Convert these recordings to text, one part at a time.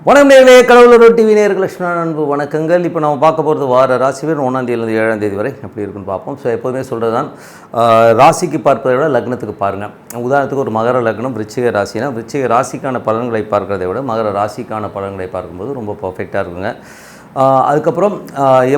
வணக்கம் நேர்களே, கடவுளர் டிவி நேயர்கள் லட்சுமண அன்பு வணக்கங்கள். இப்போ நம்ம பார்க்க போகிறது வார ராசி பேர் 1ஆம் தேதியிலிருந்து 7ஆம் தேதி வரை எப்படி இருக்குன்னு பார்ப்போம். ஸோ எப்போதுமே சொல்கிறது தான், ராசிக்கு பார்ப்பதை விட லக்னத்துக்கு பாருங்கள். உதாரணத்துக்கு ஒரு மகர லக்னம் விருச்சிக ராசினா விருச்சிக ராசிக்கான பலன்களை பார்க்கிறதை விட மகர ராசிக்கான பலன்களை பார்க்கும்போது ரொம்ப பர்ஃபெக்டாக இருக்குங்க. அதுக்கப்புறம்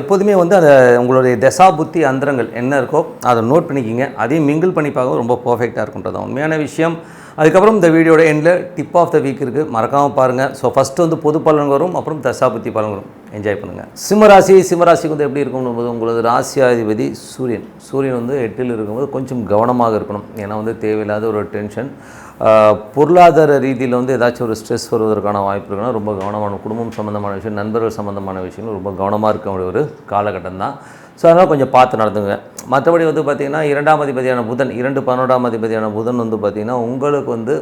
எப்போதுமே வந்து அந்த உங்களுடைய தசா புத்தி அந்தரங்கள் என்ன இருக்கோ அதை நோட் பண்ணிக்கிங்க. அதையும் மிங்கிள் பண்ணி பார்க்க ரொம்ப பர்ஃபெக்டாக இருக்குன்றது தான் உண்மையான விஷயம். அதுக்கப்புறம் இந்த வீடியோட எண்டில் டிப் ஆஃப் த வீக் இருக்குது, மறக்காமல் பாருங்கள். ஸோ ஃபஸ்ட்டு வந்து பொது பலன் வரும், அப்புறம் தசாபுத்தி பலன் வரும். என்ஜாய் பண்ணுங்கள். சிம்மராசிக்கு வந்து எப்படி இருக்கும்போது உங்களது ராசியாதிபதி சூரியன் வந்து 8ல் இருக்கும்போது கொஞ்சம் கவனமாக இருக்கணும். ஏன்னா வந்து தேவையில்லாத ஒரு டென்ஷன், பொருளாதார ரீதியில் வந்து ஏதாச்சும் ஒரு ஸ்ட்ரெஸ் வருவதற்கான வாய்ப்பு இருக்குன்னா ரொம்ப கவனமான, குடும்பம் சம்மந்தமான விஷயம், நண்பர்கள் சம்மந்தமான விஷயங்கள் ரொம்ப கவனமாக இருக்க ஒரு காலகட்டம் தான். ஸோ அதனால் கொஞ்சம் பார்த்து நடந்துங்க. மற்றபடி வந்து பார்த்திங்கன்னா 2ஆம் அதிபதியான புதன், 2-11ஆம் அதிபதியான புதன் வந்து பார்த்திங்கன்னா உங்களுக்கு வந்து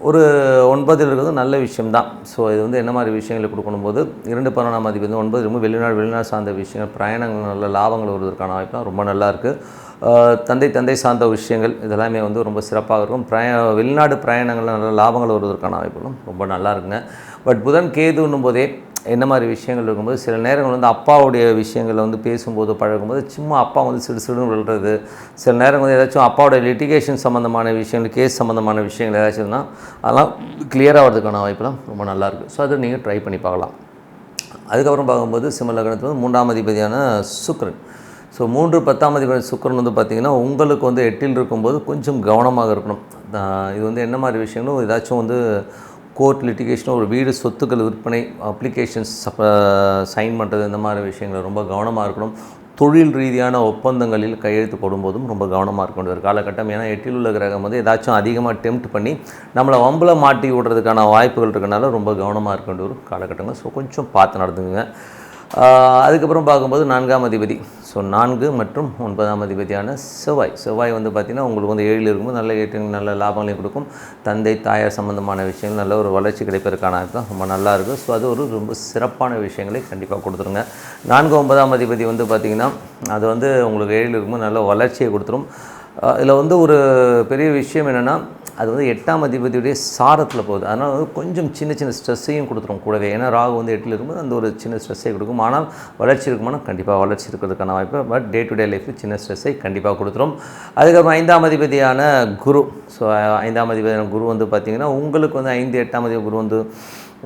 ஒரு 9ல் இருக்கிறது நல்ல விஷயம்தான். ஸோ இது வந்து என்ன மாதிரி விஷயங்களை கொடுக்கணும் போது 2-11ஆம் அதிபதி 9 ரொம்ப வெளிநாடு சார்ந்த விஷயங்கள், பிரயாணங்கள், நல்ல லாபங்கள் வருவதற்கான வாய்ப்புலாம் ரொம்ப நல்லாயிருக்கு. தந்தை சார்ந்த விஷயங்கள் இதெல்லாமே வந்து ரொம்ப சிறப்பாக இருக்கும். வெளிநாடு பிரயாணங்கள் நல்ல லாபங்கள் வருவதற்கான வாய்ப்புகளும் ரொம்ப நல்லா இருக்குங்க. பட் புதன் கேதுன்னும் போதே என்ன மாதிரி விஷயங்கள் இருக்கும்போது சில நேரங்கள் வந்து அப்பாவுடைய விஷயங்களை வந்து பேசும்போது பழகும்போது சும்மா அப்பா வந்து சிடுன்னு விழுறது, சில நேரம் வந்து ஏதாச்சும் அப்பாவுடைய லிட்டிகேஷன் சம்மந்தமான விஷயங்கள், கேஸ் சம்மந்தமான விஷயங்கள் ஏதாச்சும்னா அதெல்லாம் கிளியராக வரதுக்கான வாய்ப்புலாம் ரொம்ப நல்லாயிருக்கு. ஸோ அதை நீங்கள் ட்ரை பண்ணி பார்க்கலாம். அதுக்கப்புறம் பார்க்கும்போது சிம்ம லக்னத்தில் வந்து 3ஆம் அதிபதியான சுக்கிரன். ஸோ 3-10ஆம் அதிபதி சுக்கிரன் வந்து பார்த்திங்கன்னா உங்களுக்கு வந்து 8ல் இருக்கும்போது கொஞ்சம் கவனமாக இருக்கணும். இது வந்து என்ன மாதிரி விஷயங்களும் ஏதாச்சும் வந்து கோர்ட் லிட்டிகேஷன், ஒரு வீடு சொத்துக்கள் விற்பனை, அப்ளிகேஷன்ஸ் சைன் பண்ணுறது, இந்த மாதிரி விஷயங்கள் ரொம்ப கவனமாக இருக்கணும். தொழில் ரீதியான ஒப்பந்தங்களில் கையெழுத்து போடும்போதும் ரொம்ப கவனமாக இருக்க வேண்டிய ஒரு காலகட்டம். ஏன்னா 8ல் உள்ள கிரகம் வந்து ஏதாச்சும் அதிகமாக டெம்ப்ட் பண்ணி நம்மளை வம்பில் மாட்டி விடுறதுக்கான வாய்ப்புகள் இருக்கனால ரொம்ப கவனமாக இருக்க வேண்டிய ஒரு காலகட்டங்கள். ஸோ கொஞ்சம் பார்த்து நடந்துங்க. அதுக்கப்புறம் பார்க்கும்போது 4ஆம் அதிபதி, ஸோ 4 மற்றும் 9ஆம் அதிபதியான செவ்வாய் வந்து பார்த்திங்கன்னா உங்களுக்கு வந்து 7ல் இருக்கும்போது நல்ல ஏற்றங்கள், நல்ல லாபங்களையும் கொடுக்கும். தாயார் சம்மந்தமான விஷயங்கள் நல்ல ஒரு வளர்ச்சி கிடைப்பதற்கான தான் ரொம்ப நல்லாயிருக்கு. ஸோ அது ஒரு ரொம்ப சிறப்பான விஷயங்களை கண்டிப்பாக கொடுத்துருங்க. 4-9ஆம் அதிபதி வந்து பார்த்திங்கன்னா அது வந்து உங்களுக்கு 7ல் இருக்கும்போது நல்ல வளர்ச்சியை கொடுத்துரும். இதில் வந்து ஒரு பெரிய விஷயம் என்னென்னா அது வந்து 8ஆம் அதிபதியுடைய சாரத்தில் போகுது. அதனால் வந்து கொஞ்சம் சின்ன ஸ்ட்ரெஸ்ஸையும் கொடுத்துரும் கூடவே. ஏன்னா ராகு வந்து 8ல் இருக்கும்போது அந்த ஒரு சின்ன ஸ்ட்ரெஸ்ஸை கொடுக்கும். ஆனால் வளர்ச்சி இருக்குமானா கண்டிப்பாக வளர்ச்சி இருக்கிறதுக்கான வாய்ப்பு, பட் டே டு டே லைஃப்பில் சின்ன ஸ்ட்ரெஸ்ஸை கண்டிப்பாக கொடுத்துரும். அதுக்கப்புறம் 5ஆம் அதிபதியான குரு. ஸோ 5ஆம் அதிபதியான குரு வந்து பார்த்திங்கன்னா உங்களுக்கு வந்து 5-8ஆம் அதிபதி குரு வந்து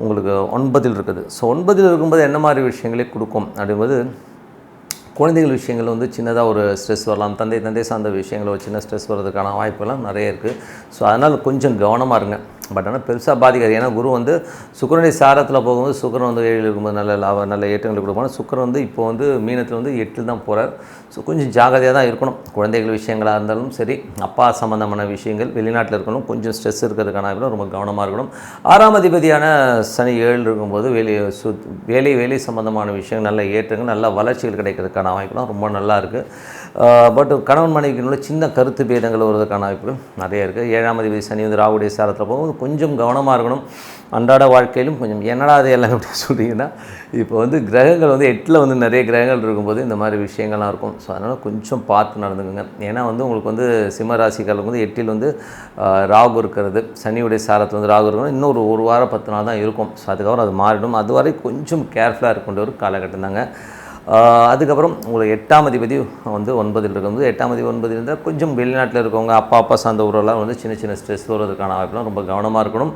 உங்களுக்கு 9ல் இருக்குது. ஸோ 9ல் இருக்கும்போது என்ன மாதிரி விஷயங்களே கொடுக்கும் அப்படிங்கும்போது குழந்தைகள் விஷயங்கள் வந்து சின்னதாக ஒரு ஸ்ட்ரெஸ் வரலாம். தந்தை சார்ந்த விஷயங்கள் ஒரு சின்ன ஸ்ட்ரெஸ் வர்றதுக்கான வாய்ப்புலாம் நிறைய இருக்குது. ஸோ அதனால் கொஞ்சம் கவனமாக இருங்க. பட் ஆனால் பெருசாக பாதிக்காது. ஏன்னா குரு வந்து சுக்கிரனுடைய சாரத்தில் போகும்போது சுக்கிரன் வந்து 7ல் இருக்கும்போது நல்ல ஏற்றங்களை கொடுப்பாங்க. சுக்கிரன் வந்து இப்போ வந்து மீனத்தில் வந்து 8ல் தான் போகிறார். ஸோ கொஞ்சம் ஜாகிரதையாக தான் இருக்கணும். குழந்தைகள் விஷயங்களாக இருந்தாலும் சரி, அப்பா சம்மந்தமான விஷயங்கள், வெளிநாட்டில் இருக்கணும், கொஞ்சம் ஸ்ட்ரெஸ் இருக்கிறதுக்கான வாய்ப்புலாம் ரொம்ப கவனமாக இருக்கணும். 6ஆம் அதிபதியான சனி 7ல் இருக்கும்போது வேலை சம்மந்தமான விஷயங்கள், நல்ல ஏற்றங்கள், நல்ல வளர்ச்சிகள் கிடைக்கிறதுக்கான வாய்ப்புலாம் ரொம்ப நல்லா இருக்குது. பட் கணவன் மனைவிக்குள்ள சின்ன கருத்து பேதங்கள் வருவதற்கான வாய்ப்புகள் நிறைய இருக்குது. 7ஆம் அதிபதி சனி வந்து ராகுடைய சாரத்தில் போகும்போது கொஞ்சம் கவனமாக இருக்கணும். அன்றாட வாழ்க்கையிலும் கொஞ்சம் என்னடா அது எல்லாம் எப்படி சொல்லிங்கன்னா, இப்போ வந்து கிரகங்கள் வந்து 8ல் வந்து நிறைய கிரகங்கள் இருக்கும்போது இந்த மாதிரி விஷயங்கள்லாம் இருக்கும். ஸோ அதனால் கொஞ்சம் பார்த்து நடந்துக்குங்க. ஏன்னா வந்து உங்களுக்கு வந்து சிம்ம ராசிக்காரங்களுக்கு வந்து 8ல் வந்து ராகு இருக்கிறது, சனியுடைய சாரத்தில் வந்து ராகு இருக்கணும். இன்னும் ஒரு வாரம் 10 நாள் தான் இருக்கும். ஸோ அதுக்கப்புறம் அது மாறிடும். அதுவரை கொஞ்சம் கேர்ஃபுல்லாக இருக்க வேண்டிய ஒரு காலகட்டம் தாங்க. அதுக்கப்புறம் உங்களுக்கு 8ஆம் அதிபதி வந்து 9ல் இருக்கும்போது 8ஆம் அதிபதி 9ல் இருந்தால் கொஞ்சம் வெளிநாட்டில் இருக்கவங்க, அப்பா சார்ந்த ஊரெல்லாம் வந்து சின்ன ஸ்ட்ரெஸ் வருவதற்கான வாய்ப்புலாம் ரொம்ப கவனமாக இருக்கணும்.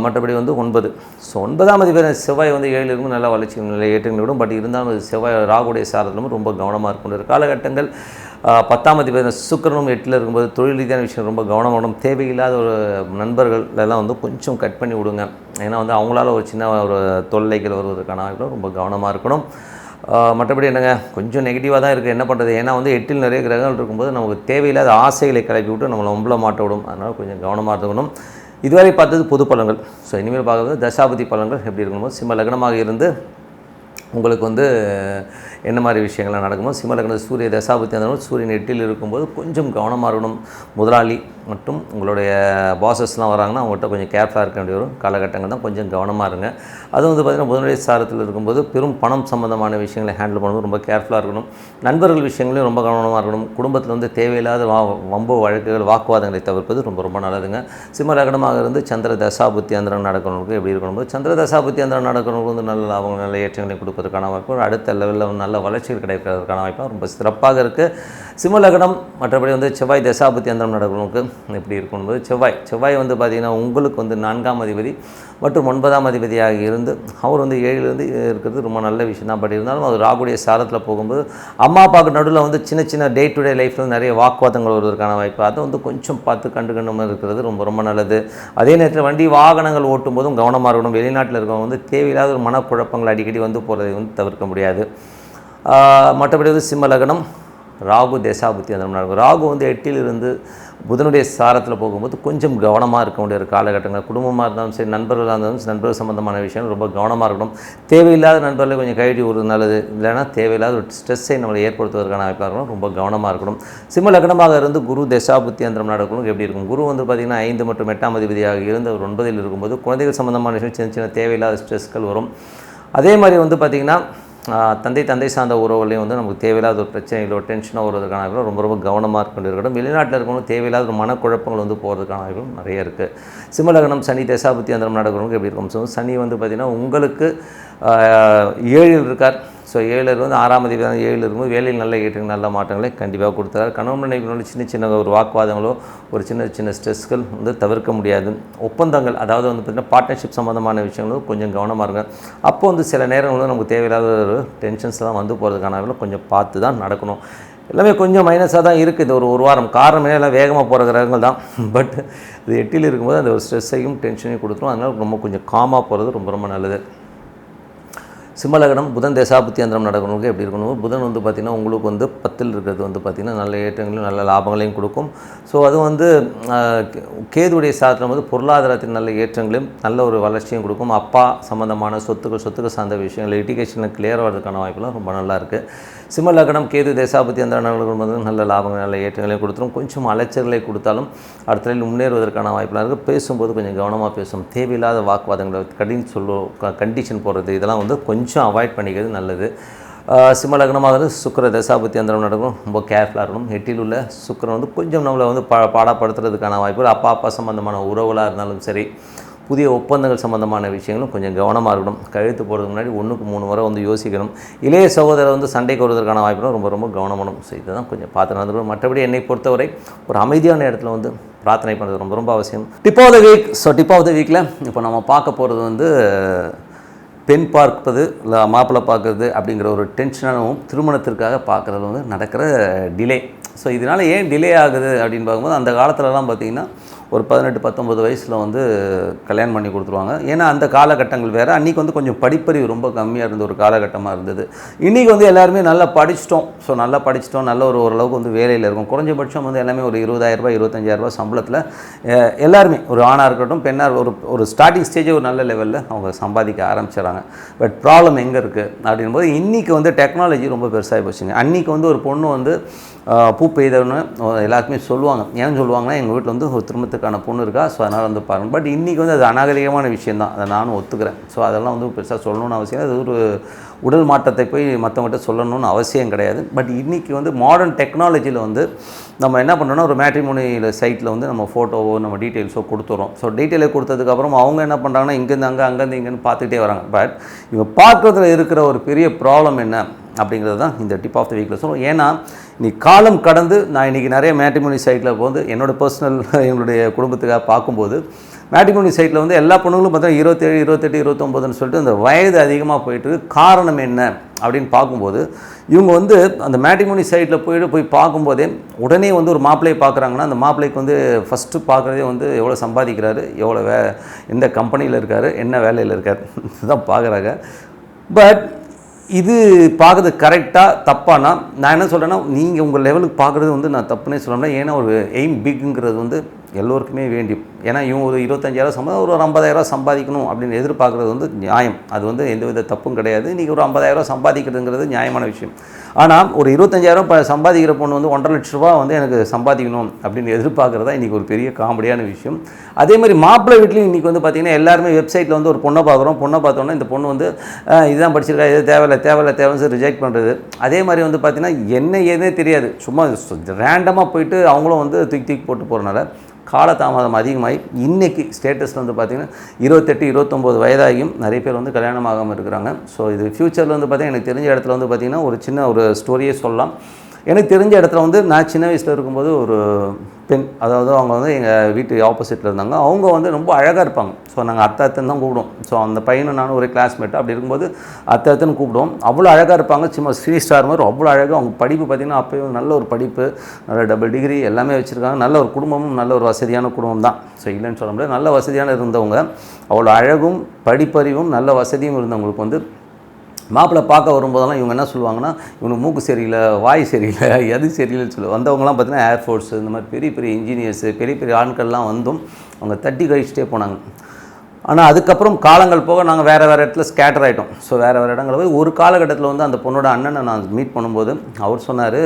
மற்றபடி வந்து 9. ஸோ 9ஆம் அதிபதி செவ்வாய் வந்து 7ல் இருக்கும், நல்லா வளர்ச்சி, நல்ல ஏற்றங்கள் விடும். பட் இருந்தாலும் செவ்வாய் ராகுடைய சாரத்திலும் ரொம்ப கவனமாக இருக்கும் காலகட்டங்கள். 10ஆம் அதிபதி சுக்கிரனும் 8ல் இருக்கும்போது தொழில் ரீதியான விஷயம் ரொம்ப கவனமாக, தேவையில்லாத ஒரு நண்பர்கள் எல்லாம் வந்து கொஞ்சம் கட் பண்ணி விடுங்க. ஏன்னா வந்து அவங்களால ஒரு சின்ன ஒரு தொல்லைகள் வருவதற்கான வாய்ப்புலாம் ரொம்ப கவனமாக இருக்கணும். மற்றபடி என்னங்க, கொஞ்சம் நெகட்டிவாக தான் இருக்குது. என்ன பண்ணுறது? ஏன்னா வந்து 8ல் நிறைய கிரகங்கள் இருக்கும்போது நமக்கு தேவையில்லாத ஆசைகளை கிளப்பி விட்டு நம்மளை ஒம்பள மாட்ட விடும். அதனால் கொஞ்சம் கவனமாக இருக்கணும். இதுவரை பார்த்தது பொது பலன்கள். ஸோ இனிமேல் பார்க்குறது தசாபதி பலன்கள் எப்படி இருக்கணுமோ. சிம்ம லக்னமாக இருந்து உங்களுக்கு வந்து என்ன மாதிரி விஷயங்கள்லாம் நடக்குமோ, சிம்ம லக்னத்தில் சூரிய தசாபதி அந்த சூரியன் 8ல் இருக்கும்போது கொஞ்சம் கவனமாக இருக்கணும். முதலாளி மற்றும் உங்களுடைய பாசஸ்லாம் வராங்கன்னா அவங்கள்ட்ட கொஞ்சம் கேர்ஃபுல்லாக இருக்க வேண்டிய ஒரு காலகட்டங்கள் தான். கொஞ்சம் கவனமாக இருங்க. அதுவும் வந்து பார்த்திங்கன்னா புதனுடைய சாரத்தில் இருக்கும்போது பெரும் பணம் சம்மந்தமான விஷயங்களை ஹேண்டில் பண்ணும்போது ரொம்ப கேர்ஃபுல்லாக இருக்கணும். நண்பர்கள் விஷயங்களையும் ரொம்ப கவனமாக இருக்கணும். குடும்பத்தில் வந்து தேவையில்லாத வம்பு வழக்குகள் வாக்குவாதங்களை தவிர்ப்பது ரொம்ப ரொம்ப நல்லதுங்க. சிம்ம லக்னமாக இருந்து சந்திர தசாபுத்தி அந்தரம் நடக்கிறவங்களுக்கு எப்படி இருக்கணும், சந்திர தசாபுத்தி அந்தரம் நடக்கிறவங்களுக்கு வந்து நல்ல லாபங்கள் நல்ல ஏற்றங்களை கொடுப்பதற்கான வாய்ப்பு, அடுத்த லெவலில் நல்ல வளர்ச்சிகள் கிடைக்கிறதுக்கான வாய்ப்பு ரொம்ப சிறப்பாக இருக்குது. சிம்ம லக்னம் மற்றபடி வந்து செவ்வாய் தசாபுத்தி அந்தரம் நடக்கிறவங்களுக்கு எப்படி இருக்கும்போது செவ்வாய் வந்து பார்த்திங்கன்னா உங்களுக்கு வந்து 4ஆம் அதிபதி மற்றும் 9ஆம் அதிபதியாக இருந்து அவர் வந்து 7லேருந்து இருக்கிறது ரொம்ப நல்ல விஷயம் தான். பட் இருந்தாலும் அது ராகுடைய சாரத்தில் போகும்போது அம்மா அப்பாவுக்கு நடுவில் வந்து சின்ன சின்ன டே டு டே லைஃப்பில் நிறைய வாக்குவாதங்கள் வருவதற்கான வாய்ப்பு, அதை வந்து கொஞ்சம் பார்த்து கண்டுகணுமா இருக்கிறது ரொம்ப ரொம்ப நல்லது. அதே நேரத்தில் வண்டி வாகனங்கள் ஓட்டும் போதும் கவனமாக இருக்கணும். வெளிநாட்டில் இருக்கவங்க வந்து தேவையில்லாத ஒரு மனக்குழப்பங்கள் அடிக்கடி வந்து போகிறதை வந்து தவிர்க்க முடியாது. மற்றபடி வந்து சிம்ம லக்னம் ராகு தசாபுத்தி அந்த நடக்கும். ராகு வந்து 8லிருந்து புதனுடைய சாரத்தில் போகும்போது கொஞ்சம் கவனமாக இருக்க வேண்டிய ஒரு காலகட்டங்கள். குடும்பமாக இருந்தாலும் சரி, நண்பர்களாக இருந்தாலும் சரி, நண்பர்கள் சம்மந்தமான விஷயம் ரொம்ப கவனமாக இருக்கணும். தேவையில்லாத நண்பர்களை கொஞ்சம் கைவிட்டு ஒரு நல்லது, இல்லைன்னா தேவையில்லாத ஒரு ஸ்ட்ரெஸ்ஸை நம்மளை ஏற்படுத்துவதற்கான வாய்ப்பாக இருக்கணும். ரொம்ப கவனமாக இருக்கணும். சிம்ம லக்னமாக இருந்து குரு தசாபுத்தி அந்தரம் நடக்கணும். எப்படி இருக்கும், குரு வந்து பார்த்திங்கன்னா 5 மற்றும் 8ஆம் அதிபதியாக இருந்து அவர் 9ல் இருக்கும்போது குழந்தைகள் சம்மந்தமான விஷயம் சின்ன சின்ன தேவையில்லாத ஸ்ட்ரெஸ்கள் வரும். அதே மாதிரி வந்து பார்த்திங்கன்னா தந்தை சார்ந்த உறவுகளையும் வந்து நமக்கு தேவையில்லாத ஒரு பிரச்சனைகளோ டென்ஷனோ வருவதற்கான ரொம்ப ரொம்ப கவனமாக இருக்க இருக்கட்டும். வெளிநாட்டில் இருக்கணும் தேவையில்லாத ஒரு மனக்குழப்பங்கள் வந்து போகிறதுக்கான வாய்ப்பும் நிறைய இருக்குது. சிம்ம லக்னம் சனி தசாபுத்தி அந்தரம் நடக்கிறவங்க எப்படி இருக்கும், ஸோ சனி வந்து பார்த்திங்கன்னா உங்களுக்கு 7ல் இருக்கார். ஸோ 7ல் வந்து 6ஆம் அதிபதி 7ல் இருக்கும்போது வேலையில் நல்ல ஏற்றங்கள் நல்ல மாற்றங்களை கண்டிப்பாக கொடுத்தார். கணவன் மனைவியோட சின்ன சின்ன ஒரு வாக்குவாதங்களோ ஒரு சின்ன சின்ன ஸ்ட்ரெஸ்கள் வந்து தவிர்க்க முடியாது. ஒப்பந்தங்கள் அதாவது வந்து பார்த்திங்கன்னா பார்ட்னர்ஷிப் சம்மந்தமான விஷயங்களும் கொஞ்சம் கவனமாக இருங்க. அப்போ வந்து சில நேரங்கள் நமக்கு தேவையில்லாத ஒரு டென்ஷன்ஸ்லாம் வந்து போகிறதுக்கான கொஞ்சம் பார்த்து தான் நடக்கணும். எல்லாமே கொஞ்சம் மைனஸாக தான் இருக்குது ஒரு வாரம். காரணம் எல்லாம் வேகமாக போகிற கிரகங்கள் தான். பட் இது 8ல் இருக்கும்போது அந்த ஒரு ஸ்ட்ரெஸ்ஸையும் டென்ஷனையும் கொடுத்துரும். அதனால் ரொம்ப கொஞ்சம் காமாக போகிறது ரொம்ப ரொம்ப நல்லது. சிம்ம லக்னம் புதன் தசாபுத்தி அந்தரம் நடக்கணுங்க எப்படி இருக்கணும், புதன் வந்து பார்த்திங்கன்னா உங்களுக்கு வந்து 10ல் இருக்கிறது வந்து பார்த்திங்கன்னா நல்ல ஏற்றங்களையும் நல்ல லாபங்களையும் கொடுக்கும். ஸோ அது வந்து கேதுவுடைய சாரத்தில் வந்து பொருளாதாரத்தின் நல்ல ஏற்றங்களையும் நல்ல ஒரு வளர்ச்சியும் கொடுக்கும். அப்பா சம்மந்தமான சொத்துக்கள் சார்ந்த விஷயங்கள் எஜுகேஷனில் கிளியர் ஆகிறதுக்கான வாய்ப்புலாம் ரொம்ப நல்லா இருக்குது. சிம்ம லக்னம் கேது தசாபுத்தி அந்தரம் நடக்கும் நல்ல லாபங்கள் நல்ல ஏற்றங்களையும் கொடுத்துரும். கொஞ்சம் அலைச்சல்களை கொடுத்தாலும் அடுத்த முன்னேறுவதற்கான வாய்ப்புலாம் இருக்குது. பேசும்போது கொஞ்சம் கவனமாக பேசும். தேவையில்லாத வாக்குவாதங்களை கண்டிஷன் போடுறது இதெல்லாம் வந்து கொஞ்சம் அவாய்ட் பண்ணிக்கிறது நல்லது. சிம்ம லக்னமாக சுக்கிர தசாபுத்தி அந்தரம் நடக்கும். ரொம்ப கேர்ஃபுல்லாக இருக்கணும். 8ல் உள்ள சுக்கிரன் வந்து கொஞ்சம் நம்மளை வந்து பாடப்படுத்துறதுக்கான வாய்ப்பு. அப்பா சம்மந்தமான உறவுகளாக இருந்தாலும் சரி, புதிய ஒப்பந்தங்கள் சம்மந்தமான விஷயங்களும் கொஞ்சம் கவனமாக இருக்கணும். கழுத்து போகிறதுக்கு முன்னாடி 1க்கு 3 முறை வந்து யோசிக்கணும். இளைய சகோதரர் வந்து சண்டைக்கு வருவதற்கான வாய்ப்பும் ரொம்ப ரொம்ப கவனமானும். ஸோ இதை தான் கொஞ்சம் பார்த்து நடந்துக்கணும். மற்றபடி என்னை பொறுத்தவரை ஒரு அமைதியான இடத்துல வந்து பிரார்த்தனை பண்ணுறது ரொம்ப ரொம்ப அவசியம். Tip of the week. So tip of the வீக்கில் இப்போ நம்ம பார்க்க போகிறது வந்து பெண் பார்ப்பது இல்லை மாப்பிள்ளை பார்க்குறது அப்படிங்கிற ஒரு டென்ஷனாகவும் திருமணத்திற்காக பார்க்குறது வந்து நடக்கிற டிலே. ஸோ இதனால் ஏன் டிலே ஆகுது அப்படின்னு பார்க்கும்போது அந்த காலத்துலலாம் பார்த்திங்கன்னா ஒரு 18-19 வயசில் வந்து கல்யாணம் பண்ணி கொடுத்துருவாங்க. ஏன்னா அந்த காலகட்டங்கள் வேறு. அன்றைக்கி வந்து கொஞ்சம் படிப்பறிவு ரொம்ப கம்மியாக இருந்த ஒரு காலகட்டமாக இருந்தது. இன்றைக்கி வந்து எல்லாருமே நல்லா படிச்சிட்டோம். ஸோ நல்லா படிச்சிட்டோம், நல்ல ஓரளவுக்கு வந்து வேலையில் இருக்கும். குறைஞ்சபட்சம் வந்து எல்லாமே ஒரு 20,000 25,000 சம்பளத்தில் எல்லாருமே ஒரு ஆணாக இருக்கட்டும் பெண்ணாக ஒரு ஸ்டார்டிங் ஸ்டேஜே ஒரு நல்ல லெவலில் அவங்க சம்பாதிக்க ஆரம்பிச்சிடறாங்க. பட் ப்ராப்ளம் எங்கே இருக்குது அப்படின்போது இன்றைக்கி வந்து டெக்னாலஜி ரொம்ப பெருசாகி போச்சுங்க. அன்றைக்கி வந்து ஒரு பொண்ணு வந்து பூ பெய்தவன்னு எல்லாருக்குமே சொல்லுவாங்க. ஏன்னு சொல்லுவாங்கன்னா எங்கள் வீட்டில் வந்து ஒரு திருமணத்துக்கான பொண்ணு இருக்கா, ஸோ அதனால் வந்து பாருங்கள். பட் இன்றைக்கி வந்து அது அநாகரிகமான விஷயந்தான், அதை நானும் ஒத்துக்கிறேன். ஸோ அதெல்லாம் வந்து பெருசாக சொல்லணும்னு அவசியம், அது ஒரு உடல் மாற்றத்தை போய் மற்றவங்கள்ட்ட சொல்லணும்னு அவசியம் கிடையாது. பட் இன்றைக்கி வந்து மாடர்ன் டெக்னாலஜியில் வந்து நம்ம என்ன பண்ணுறோன்னா ஒரு மேட்ரிமோனியில் சைட்டில் வந்து நம்ம ஃபோட்டோவோ நம்ம டீட்டெயில்ஸோ கொடுத்துறோம். ஸோ டீட்டெயிலை கொடுத்ததுக்கப்புறம் அவங்க என்ன பண்ணுறாங்கன்னா இங்கேருந்து அங்கேருந்து இங்கேருந்து பார்த்துக்கிட்டே வராங்க. பட் இவங்க பார்க்குறதுல இருக்கிற ஒரு பெரிய ப்ராப்ளம் என்ன அப்படிங்கிறது தான் இந்த டிப் ஆஃப் த வீக்கில் சொல்லுவோம். ஏன்னா இன்றைக்கி காலம் கடந்து நான் இன்றைக்கி நிறைய மேட்ரிமோனி சைட்டில் வந்து என்னோடய பர்சனல் எங்களுடைய குடும்பத்துக்காக பார்க்கும்போது மேட்ரிமோனி சைட்டில் வந்து எல்லா பொண்ணுங்களும் பார்த்தா 27, 28, 29ன்னு சொல்லிட்டு அந்த வயது அதிகமாக போயிட்டு காரணம் என்ன அப்படின்னு பார்க்கும்போது இவங்க வந்து அந்த மேட்ரிமோனி சைட்டில் போய் பார்க்கும்போதே உடனே வந்து ஒரு மாப்பிள்ளையை பார்க்குறாங்கன்னா அந்த மாப்பிள்ளைக்கு வந்து ஃபஸ்ட்டு பார்க்குறதே வந்து எவ்வளோ சம்பாதிக்கிறாரு, எவ்வளோ எந்த கம்பெனியில் இருக்கார், என்ன வேலையில் இருக்கார் இதுதான் பார்க்குறாங்க. பட் இது பார்க்குறது கரெக்டாக தப்பானா நான் என்ன சொல்கிறேன்னா நீங்கள் உங்கள் லெவலுக்கு பார்க்குறது வந்து நான் தப்புனே சொல்லணும்னா, ஏன்னா ஒரு எய்ம் பிக்குங்கிறது வந்து எல்லோருக்குமே வேண்டியும். ஏன்னா இவங்க ஒரு 25,000 சம்பளம் ஒரு 50,000 சம்பாதிக்கணும் அப்படின்னு எதிர்பார்க்குறது வந்து நியாயம். அது வந்து எந்தவித தப்பும் கிடையாது. இன்றைக்கி ஒரு 50,000 சம்பாதிக்கிறதுங்கிறது நியாயமான விஷயம். ஆனால் ஒரு 25,000 சம்பாதிக்கிற பொண்ணு வந்து 1,50,000 ரூபா வந்து எனக்கு சம்பாதிக்கணும் அப்படின்னு எதிர்பார்க்குறதா இன்றைக்கி ஒரு பெரிய காமெடியான விஷயம். அதே மாதிரி மாப்பிள்ளை வீட்லையும் இன்றைக்கி வந்து பார்த்திங்கன்னா எல்லாருமே வெப்சைட்டில் வந்து ஒரு பொண்ணை பார்க்குறோம், பொண்ணை பார்த்தோன்னா இந்த பொண்ணு வந்து இதுதான் படிச்சிருக்கா, இது தேவையில்லை ரிஜெக்ட் பண்ணுறது. அதே மாதிரி வந்து பார்த்திங்கன்னா என்ன ஏதே தெரியாது, சும்மா ரேண்டமாக போயிட்டு அவங்களும் வந்து தூக்கி போட்டு போகிறனால காலதாமதம் அதிகமாகி இன்றைக்கி ஸ்டேட்டஸில் வந்து பார்த்திங்கன்னா 28, 29 வயதாகியும் நிறைய பேர் வந்து கல்யாணம் ஆகாமல் இருக்கிறாங்க. ஸோ இது ஃப்யூச்சரில் வந்து பார்த்திங்கன்னா எனக்கு தெரிஞ்ச இடத்துல வந்து பார்த்திங்கன்னா ஒரு சின்ன ஒரு ஸ்டோரியே சொல்லலாம். எனக்கு தெரிஞ்ச இடத்துல வந்து நான் சின்ன வயசில் இருக்கும்போது ஒரு பெண், அதாவது அவங்க வந்து எங்கள் வீட்டு ஆப்போசிட்டில் இருந்தாங்க. அவங்க வந்து ரொம்ப அழகாக இருப்பாங்க. ஸோ நாங்கள் அத்தைன்னு தான் கூப்பிடுவோம். ஸோ அந்த பையனும் நானும் ஒரு கிளாஸ்மேட்டு. அப்படி இருக்கும்போது அத்தைன்னு கூப்பிடுவோம். அவ்வளோ அழகாக இருப்பாங்க, சும்மா ஸ்ரீ ஸ்டார் மாதிரி அவ்வளோ அழகாக. அவங்க படிப்பு பார்த்திங்கன்னா அப்போயும் நல்ல ஒரு படிப்பு, நல்ல டபுள் டிகிரி எல்லாமே வச்சுருக்காங்க. நல்ல ஒரு குடும்பமும் நல்ல ஒரு வசதியான குடும்பம் தான். ஸோ இல்லைன்னு சொல்ல முடியாது, நல்ல வசதியான இருந்தவங்க. அவ்வளோ அழகும் படிப்பறிவும் நல்ல வசதியும் இருந்தவங்களுக்கு வந்து மாப்பிள்ளை பார்க்க வரும்போதெல்லாம் இவங்க என்ன சொல்லுவாங்கன்னா, இவனுக்கு மூக்கு சரியில்லை, வாய் சரியில்லை, எது சரியில்லைன்னு சொல்லுவாங்க. வந்தவங்கலாம் பார்த்திங்கன்னா ஏர்ஃபோர்ஸ் இந்த மாதிரி பெரிய பெரிய இன்ஜினியர்ஸு, பெரிய பெரிய ஆட்கள்லாம் வந்தும் அவங்க தட்டி கழிச்சிட்டே போனாங்க. ஆனால் அதுக்கப்புறம் காலங்கள் போக நாங்கள் வேறு இடத்துல ஸ்கேட்டர் ஆகிட்டோம். ஸோ வேறு இடங்களில் போய் ஒரு காலகட்டத்தில் வந்து அந்த பொண்ணோட அண்ணனை நான் மீட் பண்ணும்போது அவர் சொன்னார்,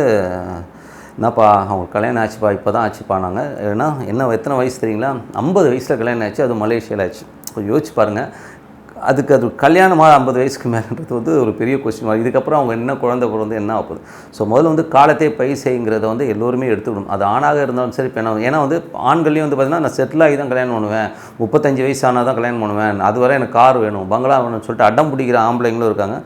என்னப்பா அவங்க கல்யாணம் ஆச்சுப்பா, இப்போ தான் ஆச்சுப்பா. நாங்கள் ஏன்னா எத்தனை வயசு தெரியுங்களா, 50 வயசில் கல்யாணம் ஆச்சு, அது மலேசியாவில் ஆச்சு. யோசிச்சு பாருங்கள், அது கல்யாணமாக 50 வயசுக்கு மேலேன்றது வந்து ஒரு பெரிய கொஸ்டின் மார்க். இதுக்கப்புறம் அவங்க என்ன குழந்தை பிறந்து என்ன ஆகுது. ஸோ முதல்ல வந்து காலத்தை செய்கிறத வந்து எல்லோருமே எடுத்துக்கணும். அது ஆணாக இருந்தாலும் சரி பெண்ணாக. ஏன்னா வந்து ஆண்கள்லேயும் வந்து பார்த்திங்கன்னா நான் செட்டில் ஆகி தான் கல்யாணம் பண்ணுவேன், 35 வயசு ஆனால் தான் கல்யாணம் பண்ணுவேன், அதுவரை எனக்கு கார் வேணும், பங்களா வேணும்னு சொல்லிட்டு அடம் பிடிக்கிற ஆம்பளைங்களும் இருக்காங்க.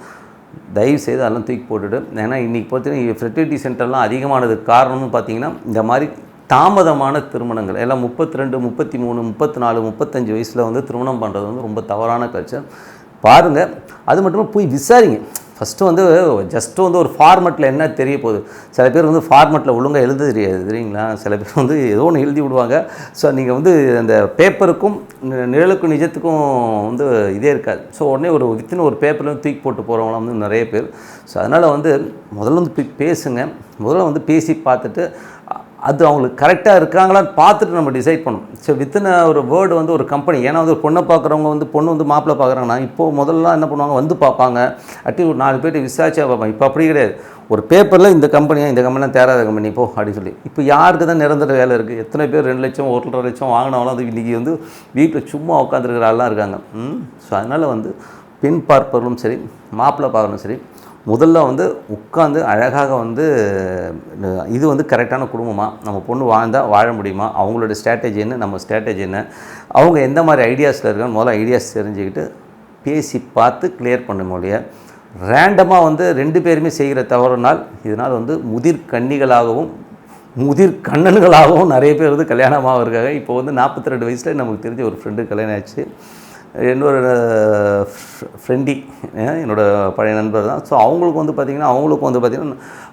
தயவுசெய்து அதெல்லாம் தூக்கி போட்டுட்டு, ஏன்னா இன்றைக்கி பார்த்தீங்கன்னா ஃபெர்டிலிட்டி சென்டர்லாம் அதிகமானதுக்கு காரணம்னு பார்த்திங்கன்னா இந்த மாதிரி தாமதமான திருமணங்கள் எல்லாம் 32, 33, 34, 35 வயசில் வந்து திருமணம் பண்ணுறது வந்து ரொம்ப தவறான கல்ச்சர். பாருங்கள், அது மட்டும் போய் விசாரிங்க. ஃபஸ்ட்டு வந்து ஜஸ்ட்டு வந்து ஒரு ஃபார்மெட்டில் என்ன தெரிய போகுது. சில பேர் வந்து ஃபார்மெட்டில் ஒழுங்காக எழுத தெரியாது தெரியுங்களா. சில பேர் வந்து ஏதோ ஒன்று எழுதி விடுவாங்க. ஸோ நீங்கள் வந்து அந்த பேப்பருக்கும் நிழலுக்கும் நிஜத்துக்கும் வந்து இதே இருக்காது. ஸோ உடனே ஒரு வித்தின் ஒரு பேப்பர்லேருந்து தூக்கி போட்டு போகிறவங்களாம் வந்து நிறைய பேர். ஸோ அதனால் வந்து முதல்ல வந்து பேசுங்க. முதல்ல வந்து பேசி பார்த்துட்டு அது அவங்களுக்கு கரெக்டாக இருக்காங்களான்னு பார்த்துட்டு நம்ம டிசைட் பண்ணணும். ஸோ வித்தின் ஒரு வேர்டு வந்து ஒரு கம்பெனி, ஏன்னா வந்து ஒரு பொண்ணை பார்க்குறவங்க வந்து பொண்ணு வந்து மாப்பிள்ளை பார்க்குறாங்கன்னா இப்போது முதல்லாம் என்ன பண்ணுவாங்க, வந்து பார்ப்பாங்க, அட்டி ஒரு 4 பேர்ட்டு விசாரிச்சா பார்ப்பாங்க. இப்போ அப்படி கிடையாது. ஒரு பேப்பரில் இந்த கம்பெனிலாம் தேராத கம்பெனி போ அப்படின்னு சொல்லி. இப்போ யாருக்கு தான் நிரந்தர வேலை இருக்குது? எத்தனை பேர் 2 லட்சம் 1,50,000 லட்சம் வாங்கினவங்களும் அது இன்றைக்கி வந்து வீட்டில் சும்மா உட்காந்துருக்கிற ஆள்லாம் இருக்காங்க. ஸோ அதனால் வந்து பெண் பார்ப்பவர்களும் சரி, மாப்பிள்ளை பார்க்கணும் சரி, முதல்ல வந்து உட்காந்து அழகாக வந்து இது வந்து கரெக்டான குடும்பமாக நம்ம பொண்ணு வாழ்ந்தால் வாழ முடியுமா, அவங்களோட ஸ்ட்ராட்டஜி என்ன, நம்ம ஸ்ட்ராட்டஜி என்ன, அவங்க எந்த மாதிரி ஐடியாஸில் இருக்கான்னு முதல்ல ஐடியாஸ் தெரிஞ்சுக்கிட்டு பேசி பார்த்து கிளியர் பண்ண முடியாது. ரேண்டமாக வந்து 2 பேருமே செய்கிற தவறுனால் இதனால் வந்து முதிர் கன்னிகளாகவும் முதிர் கண்ணன்களாகவும் நிறைய பேர் வந்து கல்யாணமாக இருக்காங்க. இப்போ வந்து 42 வயசில் நமக்கு தெரிஞ்ச ஒரு ஃப்ரெண்டு கல்யாணம் ஆச்சு. என்னோட ஃப்ரெண்டி என்னோடய பழைய நண்பர் தான். ஸோ அவங்களுக்கும் வந்து பார்த்திங்கன்னா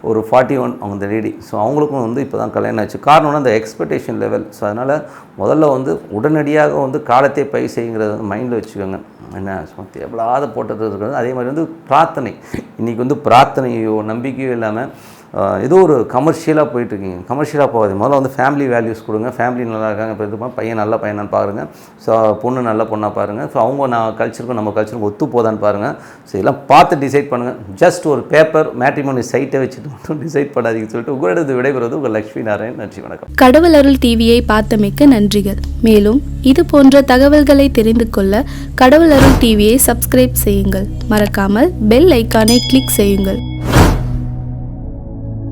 ஒரு 41 அவங்க லேடி. ஸோ அவங்களுக்கும் வந்து இப்போ தான் கல்யாணம் ஆச்சு. காரணம்னா அந்த எக்ஸ்பெக்டேஷன் லெவல். ஸோ அதனால் முதல்ல வந்து உடனடியாக வந்து காலத்தை செய்யுங்கிறத வந்து மைண்டில் வச்சுக்கோங்க. என்ன சும்மா தேவையில்லாத போட்டது இருக்கிறது. அதே மாதிரி வந்து பிரார்த்தனை. இன்றைக்கி வந்து பிரார்த்தனையோ நம்பிக்கையோ இல்லாமல் ஏதோ ஒரு கமர்ஷியலாக போயிட்டுருக்கீங்க. கமர்ஷியலாக போகாது. முதல்ல வந்து ஃபேமிலி வேல்யூஸ் கொடுங்க. ஃபேமிலி நல்லா இருக்காங்க, இப்போ இது பையன் நல்ல பையனான்னு பாருங்கள். ஸோ பொண்ணு நல்ல பொண்ணாக பாருங்கள். ஸோ அவங்க கல்ச்சருக்கும் நம்ம கல்ச்சருக்கும் ஒத்து போதான்னு பாருங்கள். ஸோ இதெல்லாம் பார்த்து டிசைட் பண்ணுங்கள். ஜஸ்ட் ஒரு பேப்பர் மேட்ரிமோனி சைட்டை வச்சுட்டு மட்டும் டிசைட் பண்ணாதீங்கன்னு சொல்லிட்டு உங்களிடம் விடைபெறுவது உங்கள் லட்சுமி நாராயண். நன்றி, வணக்கம். கடவுள் அருள் டிவியை பார்த்தமைக்க நன்றிகள். மேலும் இது போன்ற தகவல்களை தெரிந்து கொள்ள கடவுள் அருள் டிவியை சப்ஸ்கிரைப் செய்யுங்கள். மறக்காமல் பெல் ஐக்கானை கிளிக் செய்யுங்கள்.